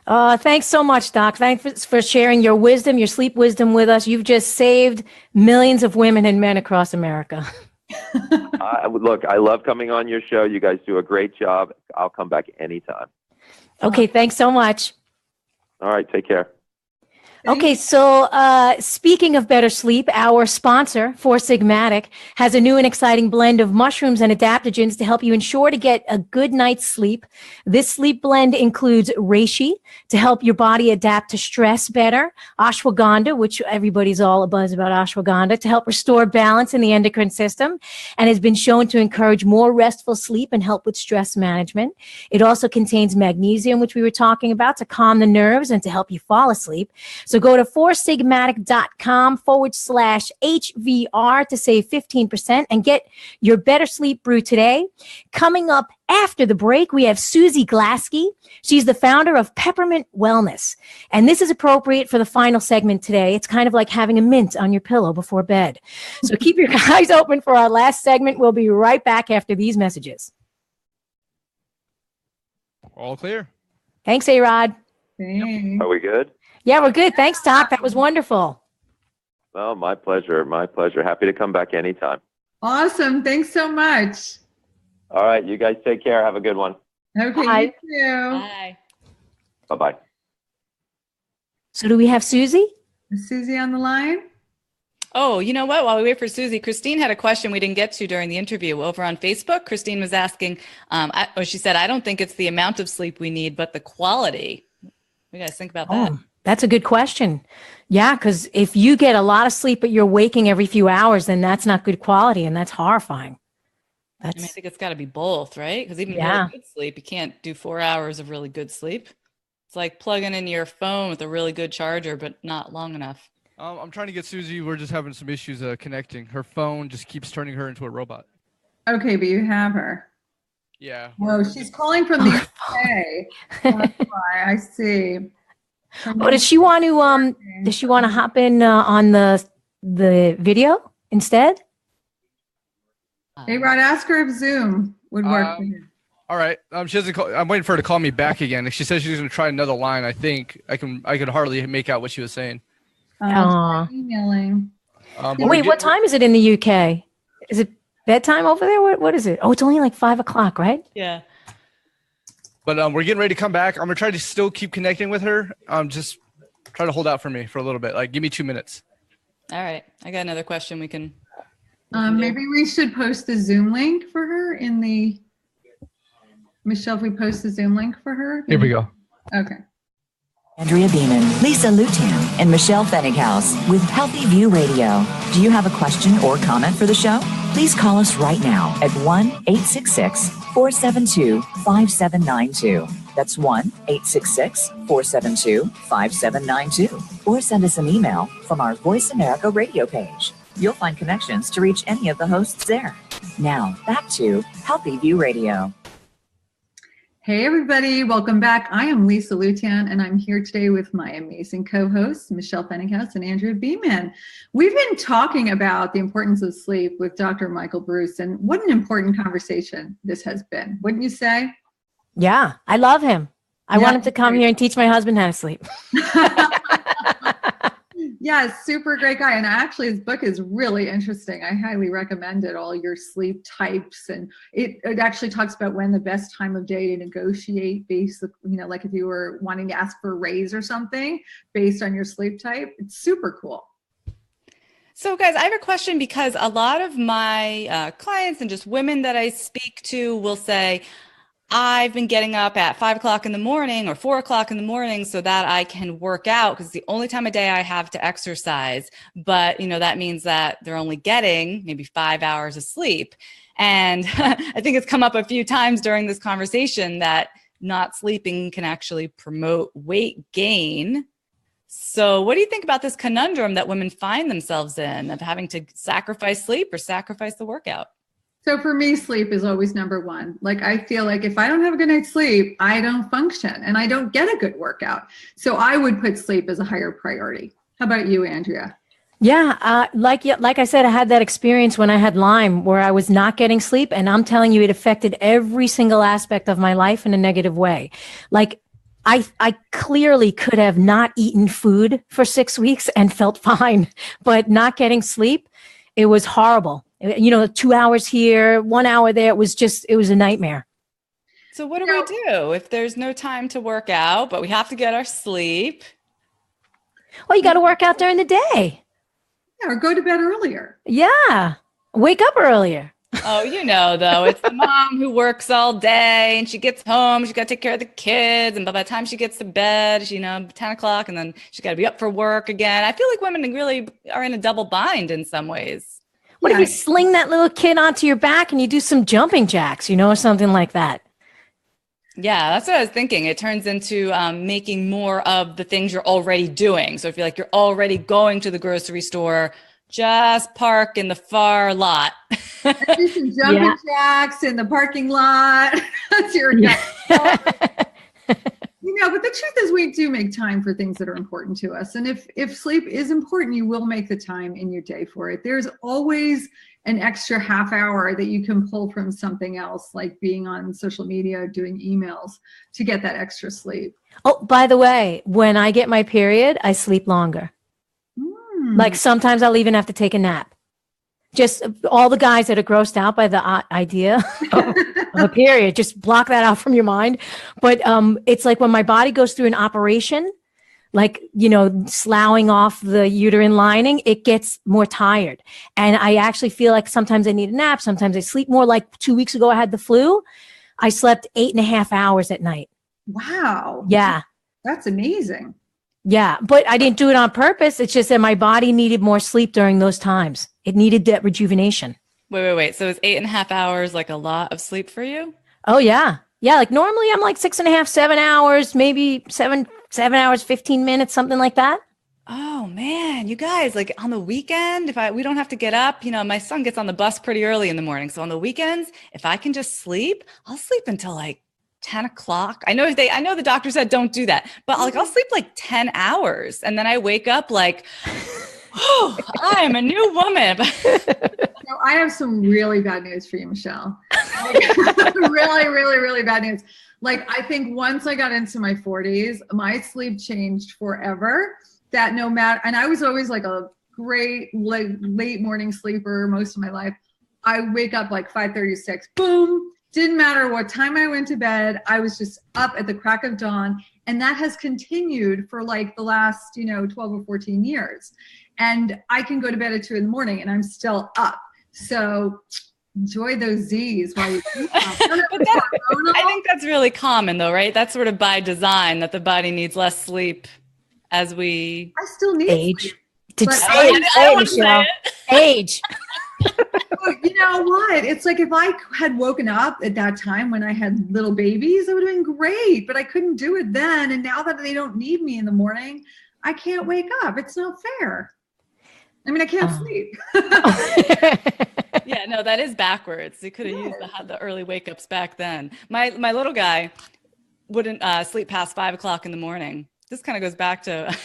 Thanks so much, Doc. Thanks for sharing your wisdom, your sleep wisdom with us. You've just saved millions of women and men across America. Look, I love coming on your show. You guys do a great job. I'll come back anytime. Okay, thanks so much. All right, take care. Okay, so speaking of better sleep, our sponsor, Four Sigmatic, has a new and exciting blend of mushrooms and adaptogens to help you ensure to get a good night's sleep. This sleep blend includes reishi to help your body adapt to stress better, ashwagandha, which everybody's all abuzz about ashwagandha, to help restore balance in the endocrine system, and has been shown to encourage more restful sleep and help with stress management. It also contains magnesium, which we were talking about, to calm the nerves and to help you fall asleep. So go to foursigmatic.com/HVR to save 15% and get your better sleep brew today. Coming up after the break, we have Suzy Glaskie. She's the founder of Peppermint Wellness. And this is appropriate for the final segment today. It's kind of like having a mint on your pillow before bed. So keep your eyes open for our last segment. We'll be right back after these messages. All clear. Thanks, A-Rod. Are we good? Yeah, we're good. Thanks, Doc. That was wonderful. Well, my pleasure. My pleasure. Happy to come back anytime. Awesome. Thanks so much. All right. You guys take care. Have a good one. Okay, Bye. you too. Bye. Bye-bye. So do we have Suzy? Is Suzy on the line? Oh, you know what? While we wait for Suzy, Christine had a question we didn't get to during the interview over on Facebook. Christine was asking, she said, I don't think it's the amount of sleep we need, but the quality. We got to think about that. That's a good question. Yeah, because if you get a lot of sleep, but you're waking every few hours, then that's not good quality, and that's horrifying. I think it's got to be both, right? Because even really good sleep, you can't do 4 hours of really good sleep. It's like plugging in your phone with a really good charger, but not long enough. I'm trying to get Suzy. We're just having some issues connecting. Her phone just keeps turning her into a robot. Okay, but you have her. Yeah. Whoa, she's calling from the UK. That's why. I see. Oh, does she want to hop in on the video instead? Hey, Rod, ask her if Zoom would work. All right. She doesn't call. I'm waiting for her to call me back again. She says she's going to try another line. I think I could hardly make out what she was saying. Emailing. Wait, what time is it in the UK? Is it bedtime over there? What is it? Oh, it's only like 5 o'clock, right? Yeah. But we're getting ready to come back. I'm going to try to still keep connecting with her. Just try to hold out for me for a little bit. Like, give me 2 minutes. All right. I got another question we can. Maybe we should post the Zoom link for her in the, Michelle, if we post the Zoom link for her. Here we go. Okay. Andrea Beaman, Lisa Lewtan, and Michelle Pfennighaus with Healthy View Radio. Do you have a question or comment for the show? Please call us right now at 1-866-472-5792. That's 1-866-472-5792. Or send us an email from our Voice America radio page. You'll find connections to reach any of the hosts there. Now, back to Healthy View Radio. Hey, everybody. Welcome back. I am Lisa Lewtan, and I'm here today with my amazing co-hosts, Michelle Pfennighaus and Andrea Beaman. We've been talking about the importance of sleep with Dr. Michael Breus, and what an important conversation this has been. Wouldn't you say? Yeah, I love him. I want him to come here and teach my husband how to sleep. Yeah, super great guy. And actually, his book is really interesting. I highly recommend it, all your sleep types. And it actually talks about when the best time of day to negotiate based, like if you were wanting to ask for a raise or something based on your sleep type. It's super cool. So guys, I have a question because a lot of my clients and just women that I speak to will say, I've been getting up at 5 o'clock in the morning or 4 o'clock in the morning so that I can work out because it's the only time of day I have to exercise. But, that means that they're only getting maybe 5 hours of sleep. And I think it's come up a few times during this conversation that not sleeping can actually promote weight gain. So what do you think about this conundrum that women find themselves in of having to sacrifice sleep or sacrifice the workout? So for me, sleep is always number one. Like, I feel like if I don't have a good night's sleep, I don't function and I don't get a good workout. So I would put sleep as a higher priority. How about you, Andrea? Yeah, like I said, I had that experience when I had Lyme where I was not getting sleep. And I'm telling you, it affected every single aspect of my life in a negative way. Like, I clearly could have not eaten food for 6 weeks and felt fine, but not getting sleep, it was horrible. 2 hours here, 1 hour there. It was a nightmare. So what do we do if there's no time to work out, but we have to get our sleep? Well, you got to work out during the day. Yeah, or go to bed earlier. Yeah. Wake up earlier. Oh, though, it's the mom who works all day and she gets home, she's got to take care of the kids. And by the time she gets to bed, 10 o'clock, and then she's got to be up for work again. I feel like women really are in a double bind in some ways. What if you sling that little kid onto your back and you do some jumping jacks, or something like that? Yeah, that's what I was thinking. It turns into making more of the things you're already doing. So if you're you're already going to the grocery store, just park in the far lot. Do some jumping jacks in the parking lot. That's your but the truth is we do make time for things that are important to us. And if sleep is important, you will make the time in your day for it. There's always an extra half hour that you can pull from something else, like being on social media, doing emails, to get that extra sleep. Oh, by the way, when I get my period, I sleep longer. Like sometimes I'll even have to take a nap. Just all the guys that are grossed out by the idea of a period, just block that out from your mind. But it's like when my body goes through an operation, sloughing off the uterine lining, it gets more tired. And I actually feel like sometimes I need a nap. Sometimes I sleep more. Like 2 weeks ago, I had the flu. I slept 8.5 hours at night. Wow. Yeah. That's amazing. Yeah, but I didn't do it on purpose. It's just that my body needed more sleep during those times. It needed that rejuvenation. Wait. So is 8.5 hours like a lot of sleep for you? Oh, yeah. Yeah, like normally I'm like 6.5, 7 hours, maybe 7 hours, 15 minutes, something like that. Oh, man, you guys, like on the weekend, we don't have to get up, my son gets on the bus pretty early in the morning. So on the weekends, if I can just sleep, I'll sleep until 10 o'clock. I know the doctor said don't do that, but I'll sleep 10 hours. And then I wake up oh, I am a new woman. So I have some really bad news for you, Michelle. Really, really, really bad news. I think once I got into my 40s, my sleep changed forever. That no matter, and I was always a great late morning sleeper most of my life. I wake up 5:36, boom. Didn't matter what time I went to bed. I was just up at the crack of dawn. And that has continued for the last, 12 or 14 years. And I can go to bed at 2 a.m. and I'm still up. So enjoy those Z's while you eat them. I think that's really common though, right? That's sort of by design that the body needs less sleep as we I still need age. sleep. Did But say it, Michelle. Age. But you know what? It's like if I had woken up at that time when I had little babies, it would have been great, but I couldn't do it then. And now that they don't need me in the morning, I can't wake up. It's not fair. I mean, I can't sleep. Yeah, no, that is backwards. You could have used the early wake ups back then. My little guy wouldn't sleep past 5 o'clock in the morning. This kind of goes back to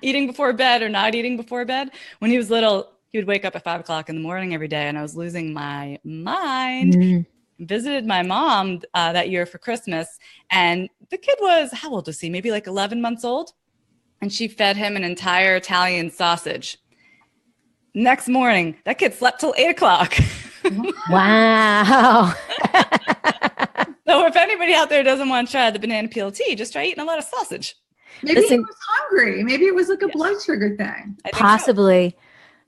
eating before bed or not eating before bed. When he was little, he would wake up at 5 o'clock in the morning every day, and I was losing my mind. Visited my mom that year for Christmas, and the kid was, how old was he? Maybe like 11 months old. And she fed him an entire Italian sausage. Next morning, that kid slept till 8 o'clock. Wow. So if anybody out there doesn't want to try the banana peel tea, just try eating a lot of sausage. Maybe he was hungry. Maybe it was like a blood sugar thing. Possibly. So.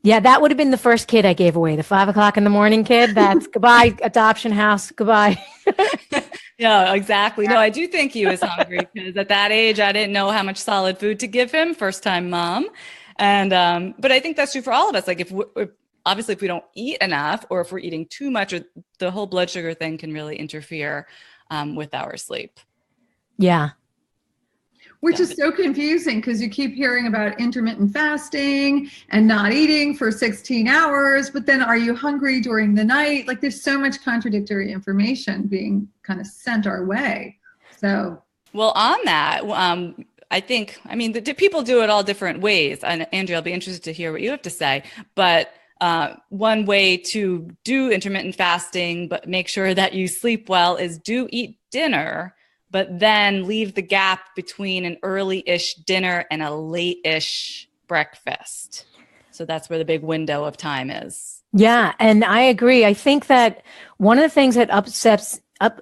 Yeah, that would have been the first kid I gave away. The 5 o'clock in the morning kid. That's goodbye, adoption house. Goodbye. Yeah, exactly. No, I do think he was hungry because at that age, I didn't know how much solid food to give him. First time mom. And, but I think that's true for all of us. Like if obviously if we don't eat enough or if we're eating too much, the whole blood sugar thing can really interfere with our sleep. Yeah. Which is so confusing because you keep hearing about intermittent fasting and not eating for 16 hours, but then are you hungry during the night? Like there's so much contradictory information being kind of sent our way. So, well, on that, I think, I mean, people do it all different ways. And Andrea, I'll be interested to hear what you have to say. But one way to do intermittent fasting, but make sure that you sleep well, is do eat dinner, but then leave the gap between an early-ish dinner and a late-ish breakfast. So that's where the big window of time is. Yeah, and I agree. I think that one of the things that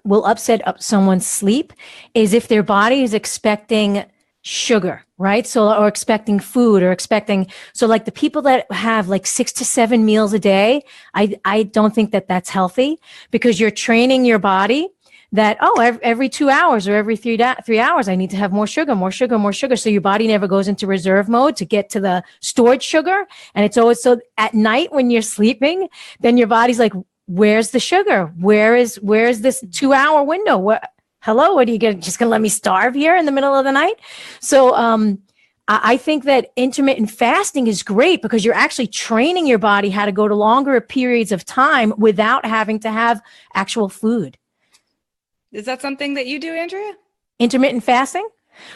will upset someone's sleep is if their body is expecting sugar, right? So, or expecting food or so like the people that have like 6 to 7 meals a day, I don't think that that's healthy because you're training your body that, every 2 hours or every 3 hours, I need to have more sugar. So your body never goes into reserve mode to get to the stored sugar. And it's always so at night when you're sleeping, then your body's like, where's the sugar? Where is this 2 hour window? Hello, what are you just going to let me starve here in the middle of the night? So, I think that intermittent fasting is great because you're actually training your body how to go to longer periods of time without having to have actual food. Is that something that you do, Andrea? Intermittent fasting?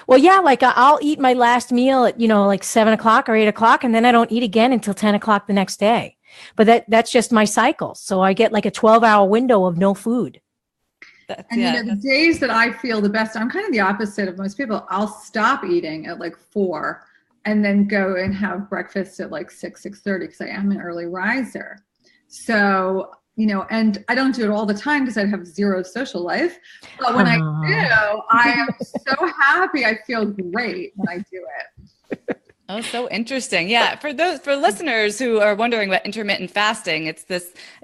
Well, yeah, like I'll eat my last meal at, like 7 o'clock or 8 o'clock, and then I don't eat again until 10 o'clock the next day. But that's just my cycle. So I get like a 12-hour window of no food. The days that I feel the best, I'm kind of the opposite of most people. I'll stop eating at like 4 and then go and have breakfast at like 6:30 because I am an early riser. So, and I don't do it all the time because I have zero social life. But when I do, I am so happy. I feel great when I do it. Oh, so interesting. Yeah. For listeners who are wondering about intermittent fasting, it's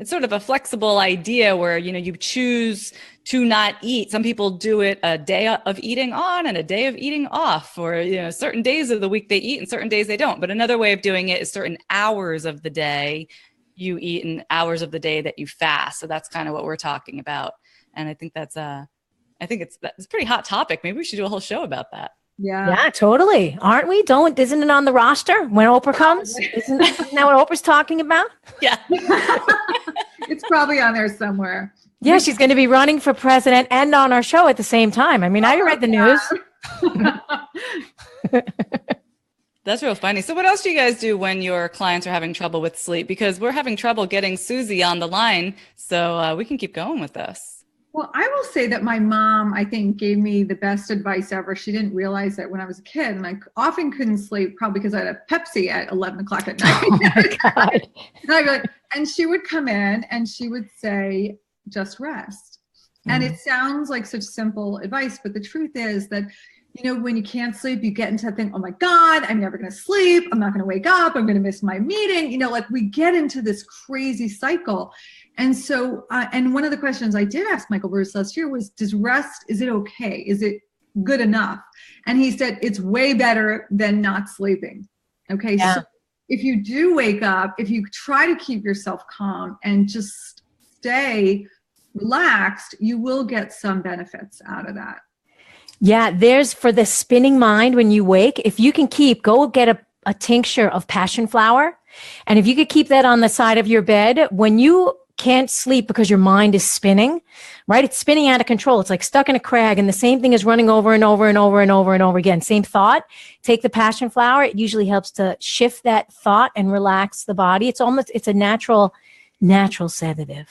sort of a flexible idea where, you choose to not eat. Some people do it a day of eating on and a day of eating off, or, certain days of the week they eat and certain days they don't. But another way of doing it is certain hours of the day you eat and hours of the day that you fast. So that's kind of what we're talking about. And I think it's a pretty hot topic. Maybe we should do a whole show about that. Yeah, totally. Aren't we? Isn't it on the roster when Oprah comes? Isn't that what Oprah's talking about? Yeah. It's probably on there somewhere. Yeah, she's going to be running for president and on our show at the same time. I mean, I read the news. That's real funny. So what else do you guys do when your clients are having trouble with sleep? Because we're having trouble getting Suzy on the line, so we can keep going with this. Well, I will say that my mom, I think, gave me the best advice ever. She didn't realize that when I was a kid, and I often couldn't sleep, probably because I had a Pepsi at 11 o'clock at night. Oh my God. And she would come in and she would say, just rest. And it sounds like such simple advice, but the truth is that when you can't sleep, you get into that thing, oh my God, I'm never going to sleep. I'm not going to wake up. I'm going to miss my meeting. Like we get into this crazy cycle. And so, and one of the questions I did ask Michael Breus last year was, does rest, is it okay? Is it good enough? And he said, it's way better than not sleeping. Okay. Yeah. So if you do wake up, if you try to keep yourself calm and just stay relaxed, you will get some benefits out of that. Yeah, there's for the spinning mind when you wake, if you can go get a tincture of passion flower. And if you could keep that on the side of your bed, when you can't sleep because your mind is spinning, right? It's spinning out of control. It's like stuck in a crag, and the same thing is running over and over and over and over and over again. Same thought. Take the passion flower. It usually helps to shift that thought and relax the body. It's a natural sedative.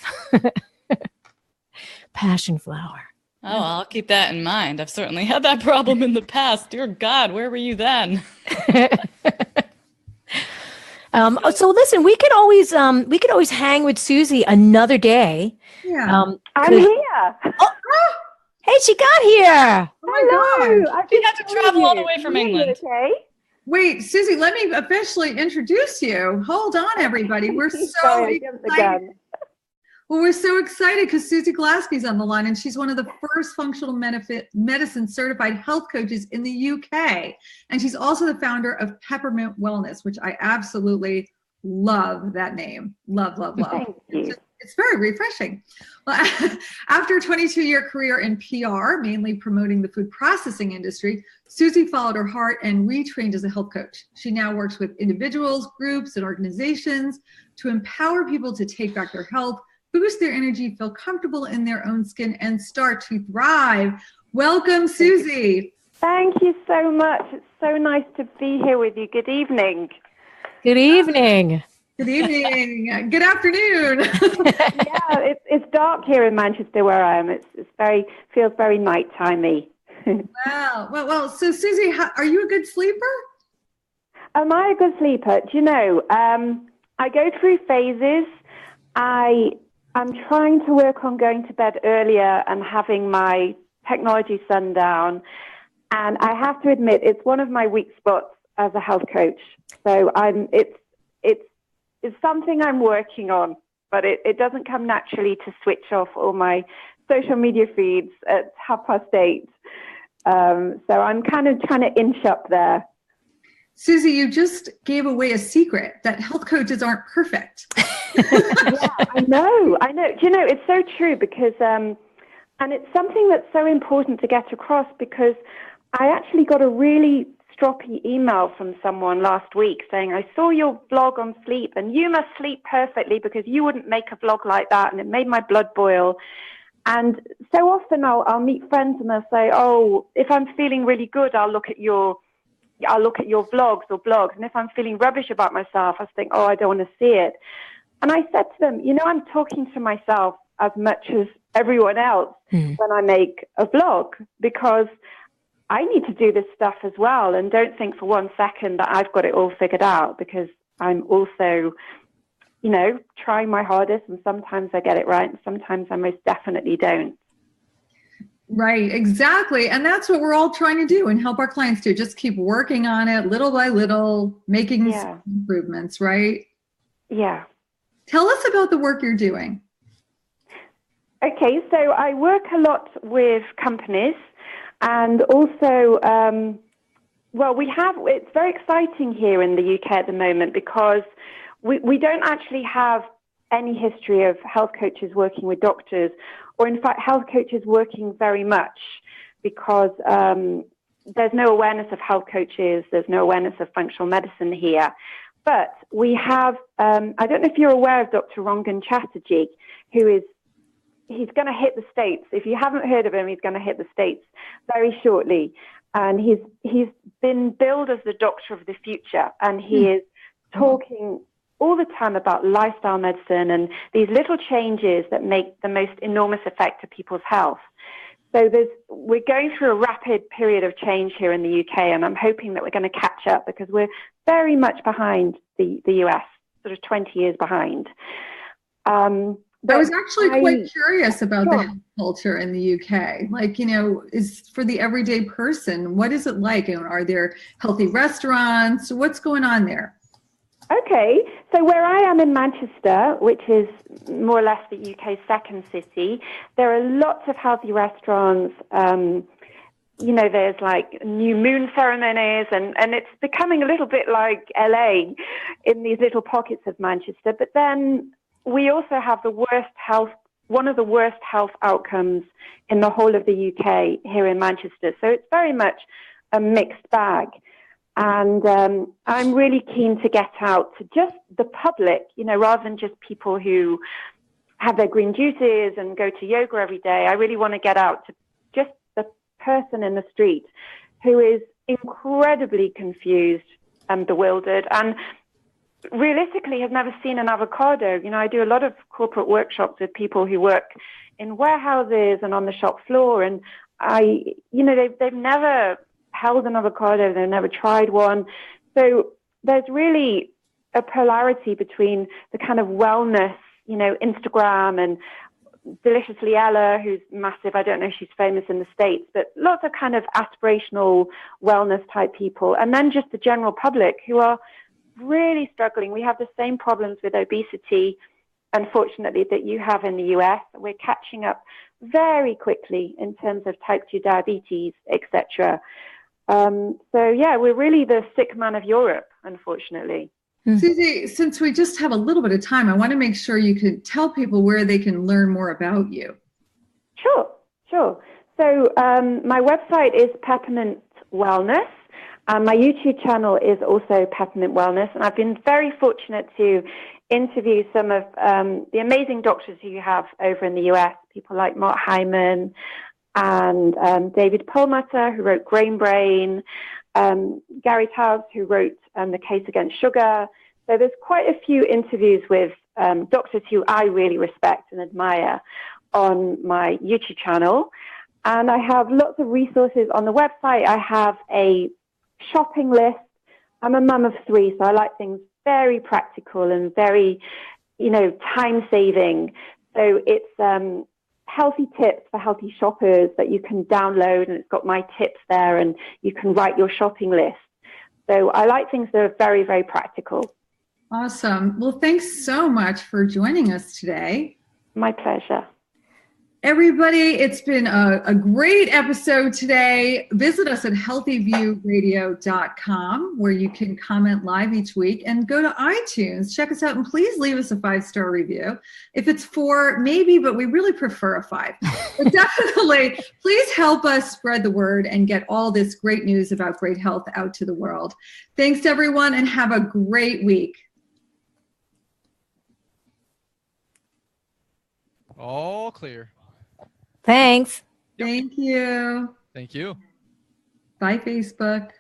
Passion flower. Oh, I'll keep that in mind. I've certainly had that problem in the past. Dear God, where were you then? So listen, we could always hang with Suzy another day. Yeah. I'm here. Hey, she got here. Oh my God. She had to travel all the way from England. Okay. Wait, Suzy, let me officially introduce you. Hold on, everybody. We're so Sorry, I jumped the excited. gun. Well, we're so excited because Suzy Glaskie is on the line, and she's one of the first functional medicine certified health coaches in the UK. And she's also the founder of Peppermint Wellness, which I absolutely love that name. Love, love, love. Thank you. It's very refreshing. Well, after a 22-year career in PR, mainly promoting the food processing industry, Suzy followed her heart and retrained as a health coach. She now works with individuals, groups, and organizations to empower people to take back their health, boost their energy, feel comfortable in their own skin, and start to thrive. Welcome, Suzy. Thank you so much. It's so nice to be here with you. Good evening. Good evening. Good evening. Good afternoon. Yeah, it's dark here in Manchester where I am. It's feels very nightimey. Wow. Well. So, Suzy, are you a good sleeper? Am I a good sleeper? Do you know? I go through phases. I'm trying to work on going to bed earlier and having my technology sundown. And I have to admit, it's one of my weak spots as a health coach. So it's something I'm working on, but it doesn't come naturally to switch off all my social media feeds at 8:30. So I'm kind of trying to inch up there. Suzy, you just gave away a secret that health coaches aren't perfect. Yeah, I know. Do you know, it's so true because, and it's something that's so important to get across because I actually got a really stroppy email from someone last week saying, I saw your blog on sleep and you must sleep perfectly because you wouldn't make a blog like that. And it made my blood boil. And so often I'll meet friends and they'll say, oh, if I'm feeling really good, I'll look at your vlogs or blogs. And if I'm feeling rubbish about myself, I think, oh, I don't want to see it. And I said to them, I'm talking to myself as much as everyone else when I make a vlog because I need to do this stuff as well. And don't think for 1 second that I've got it all figured out because I'm also, trying my hardest. And sometimes I get it right. And sometimes I most definitely don't. Right, exactly. And that's what we're all trying to do and help our clients do. Just keep working on it little by little, making improvements, right? Yeah. Tell us about the work you're doing. Okay, so I work a lot with companies and also, it's very exciting here in the UK at the moment because we don't actually have any history of health coaches working with doctors or in fact health coaches working very much because there's no awareness of health coaches, there's no awareness of functional medicine here. But we have, I don't know if you're aware of Dr. Rangan Chatterjee, he's going to hit the States. If you haven't heard of him, he's going to hit the States very shortly. And he's been billed as the doctor of the future. And he is talking all the time about lifestyle medicine and these little changes that make the most enormous effect to people's health. So we're going through a rapid period of change here in the UK, and I'm hoping that we're going to catch up because we're very much behind the US, sort of 20 years behind. I was actually quite curious about the Sure. health culture in the UK. Like, is for the everyday person, what is it like? And are there healthy restaurants? What's going on there? Okay, so where I am in Manchester, which is more or less the UK's second city, there are lots of healthy restaurants. There's like new moon ceremonies, and it's becoming a little bit like LA in these little pockets of Manchester. But then we also have one of the worst health outcomes in the whole of the UK here in Manchester. So it's very much a mixed bag. And I'm really keen to get out to just the public, rather than just people who have their green juices and go to yoga every day. I really want to get out to just the person in the street who is incredibly confused and bewildered and realistically has never seen an avocado. I do a lot of corporate workshops with people who work in warehouses and on the shop floor. And they've never held an avocado, they've never tried one. So there's really a polarity between the kind of wellness, Instagram and Deliciously Ella, who's massive. I don't know if she's famous in the States, but lots of kind of aspirational wellness type people. And then just the general public who are really struggling. We have the same problems with obesity, unfortunately, that you have in the US. We're catching up very quickly in terms of type 2 diabetes, etc. We're really the sick man of Europe, unfortunately. Suzy, since we just have a little bit of time, I want to make sure you could tell people where they can learn more about you. Sure. So my website is Peppermint Wellness. My YouTube channel is also Peppermint Wellness. And I've been very fortunate to interview some of the amazing doctors who you have over in the US, people like Mark Hyman and David Perlmutter, who wrote Grain Brain, Gary Taubes, who wrote The Case Against Sugar. So there's quite a few interviews with doctors who I really respect and admire on my YouTube channel. And I have lots of resources on the website. I have a shopping list. I'm a mum of 3, so I like things very practical and very, time-saving. So it's healthy tips for healthy shoppers that you can download, and it's got my tips there, and you can write your shopping list. So I like things that are very, very practical. Awesome. Well, thanks so much for joining us today. My pleasure. Everybody, it's been a great episode today. Visit us at healthyviewradio.com, where you can comment live each week, and go to iTunes. Check us out, and please leave us a 5-star review. If it's 4, maybe, but we really prefer a 5. But definitely, please help us spread the word and get all this great news about great health out to the world. Thanks, everyone, and have a great week. All clear. Thanks. Thank you. Thank you. Bye, Facebook.